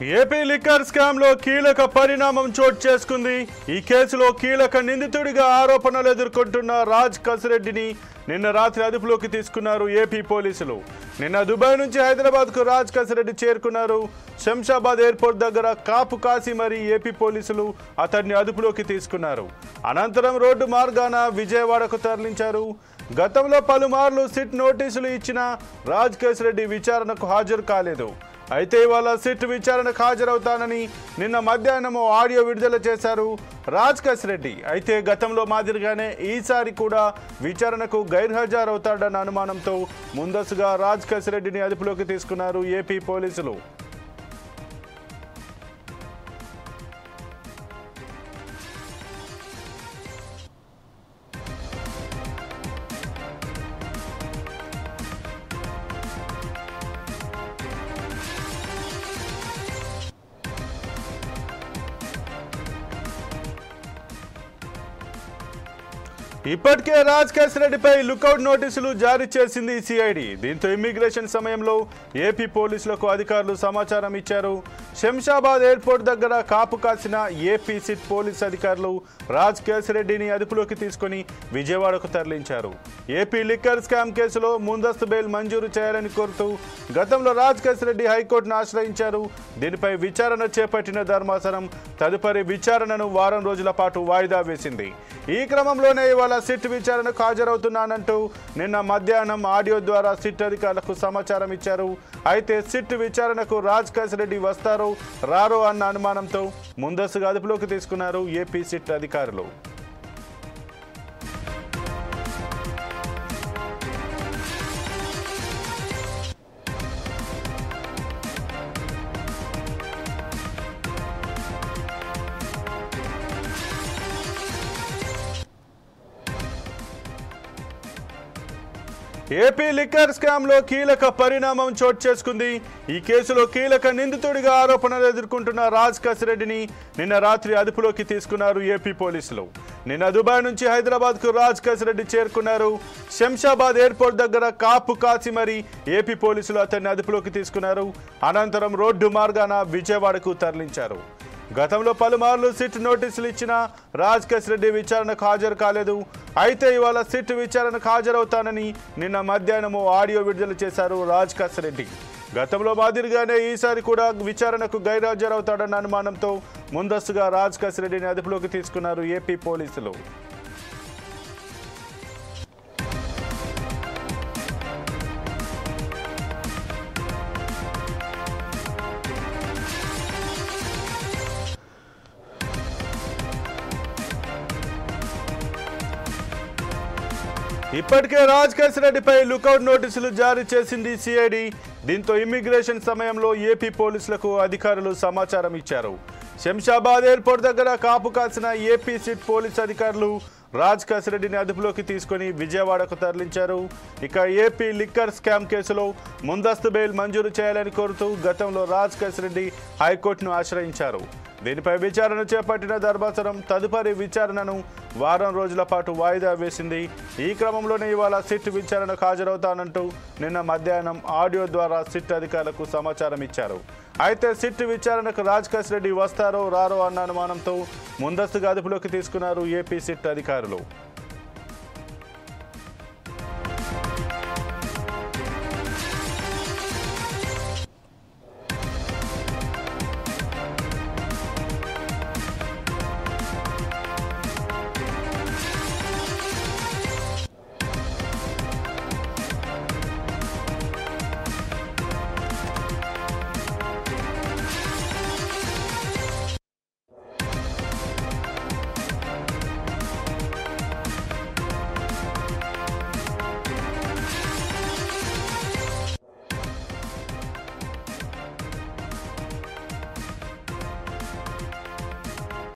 AP liquor scam లో కీలక పరిణామం చోటు చేసుకుంది. ఈ కేసులో కీలక నిందితుడిగా ఆరోపణలు ఎదుర్కొంటున్న రాజ్ కసిరెడ్డిని నిన్న రాత్రి అదుపులోకి తీసుకున్నారు ఏపీ పోలీసులు. నిన్న దుబాయ్ నుంచి హైదరాబాద్ కు రాజ్ కసిరెడ్డి చేరుకున్నారు. శంషాబాద్ ఎయిర్పోర్ట్ దగ్గర కాపు కాసి మరీ ఏపీ పోలీసులు అతన్ని అదుపులోకి తీసుకున్నారు. అనంతరం రోడ్డు మార్గాన విజయవాడకు తరలించారు. గతంలో పలుమార్లు సిట్ నోటీసులు ఇచ్చిన రాజ్ కసిరెడ్డి విచారణకు హాజరు కాలేదు. అయితే ఇవాళ సిట్ విచారణకు హాజరవుతానని నిన్న మధ్యాహ్నం ఆడియో విడుదల చేశారు రాజ్ కసిరెడ్డి. అయితే గతంలో మాదిరిగానే ఈసారి కూడా విచారణకు గైర్హాజరవుతాడన్న అనుమానంతో ముందస్తుగా రాజ్ కసిరెడ్డిని అదుపులోకి తీసుకున్నారు ఏపీ పోలీసులు. ఇప్పటికే రాజ్ కసిరెడ్డిపై లుకౌట్ నోటీసులు జారీ చేసింది సిఐడి. దీంతో ఇమ్మిగ్రేషన్ సమయంలో ఏపీ పోలీసులకు అధికారులు సమాచారం ఇచ్చారు. శంషాబాద్ ఎయిర్పోర్ట్ దగ్గర కాపు కాసిన ఏపీ సిట్ పోలీస్ అధికారులు రాజ్ కసిరెడ్డిని అదుపులోకి తీసుకుని విజయవాడకు తరలించారు. ఏపీ లిక్కర్ స్కామ్ కేసులో ముందస్తు బెయిల్ మంజూరు చేయాలని కోరుతూ గతంలో రాజ్ కసిరెడ్డి హైకోర్టును ఆశ్రయించారు. దీనిపై విచారణ చేపట్టిన ధర్మాసనం తదుపరి విచారణను వారం రోజుల పాటు వాయిదా వేసింది. ఈ క్రమంలోనే ఇవాళ సిట్ విచారణకు హాజరవుతున్నానంటూ నిన్న మధ్యాహ్నం ఆడియో ద్వారా సిట్ అధికారులకు సమాచారం ఇచ్చారు. అయితే సిట్ విచారణకు రాజ్ కసిరెడ్డి వస్తారో రారో అన్న అనుమానంతో ముందస్తుగా అదుపులోకి తీసుకున్నారు ఏపీ సిట్ అధికారులు. ఏపీ లిక్కర్ స్కామ్ లో కీలక పరిణామం చోటు చేసుకుంది. ఈ కేసులో కీలక నిందితుడిగా ఆరోపణలు ఎదుర్కొంటున్న రాజ్ కసిరెడ్డిని నిన్న రాత్రి అదుపులోకి తీసుకున్నారు ఏపీ పోలీసులు. నిన్న దుబాయ్ నుంచి హైదరాబాద్ కు రాజ్ కసిరెడ్డి చేరుకున్నారు. శంషాబాద్ ఎయిర్పోర్ట్ దగ్గర కాపు కాసి మరీ ఏపీ పోలీసులు అతన్ని అదుపులోకి తీసుకున్నారు. అనంతరం రోడ్డు మార్గాన విజయవాడకు తరలించారు. గతంలో పలుమార్లు సిట్ నోటీసులు ఇచ్చిన రాజ్ కసిరెడ్డి విచారణకు హాజరు కాలేదు. అయితే ఇవాళ సిట్ విచారణకు హాజరవుతానని నిన్న మధ్యాహ్నం ఆడియో విడుదల చేశారు రాజ్ కసిరెడ్డి. గతంలో మాదిరిగానే ఈసారి కూడా విచారణకు గైర్హాజరవుతాడన్న అనుమానంతో ముందస్తుగా రాజ్ కసిరెడ్డిని అదుపులోకి తీసుకున్నారు ఏపీ పోలీసులు. ఇప్పటికే రాజ్ కసిరెడ్డిపై లుకౌట్ నోటీసులు జారీ చేసింది సిఐడి. దీంతో ఇమ్మిగ్రేషన్ సమయంలో ఏపీ పోలీసులకు అధికారులు సమాచారం ఇచ్చారు. శంషాబాద్ ఎయిర్పోర్ట్ దగ్గర కాపు కాసిన ఏపీ సిట్ పోలీస్ అధికారులు రాజ్ కసిరెడ్డిని అదుపులోకి తీసుకుని విజయవాడకు తరలించారు. ఇక ఏపీ లిక్కర్ స్కామ్ కేసులో ముందస్తు బెయిల్ మంజూరు చేయాలని కోరుతూ గతంలో రాజ్ కసిరెడ్డి హైకోర్టును ఆశ్రయించారు. దీనిపై విచారణ చేపట్టిన ధర్మాసనం తదుపరి విచారణను వారం రోజుల పాటు వాయిదా వేసింది. ఈ క్రమంలోనే ఇవాళ సిట్ విచారణకు హాజరవుతానంటూ నిన్న మధ్యాహ్నం ఆడియో ద్వారా సిట్ అధికారులకు సమాచారం ఇచ్చారు. అయితే సిట్ విచారణకు రాజ్ కసిరెడ్డి వస్తారో రారో అన్న అనుమానంతో ముందస్తుగా అదుపులోకి తీసుకున్నారు ఏపీ సిట్ అధికారులు.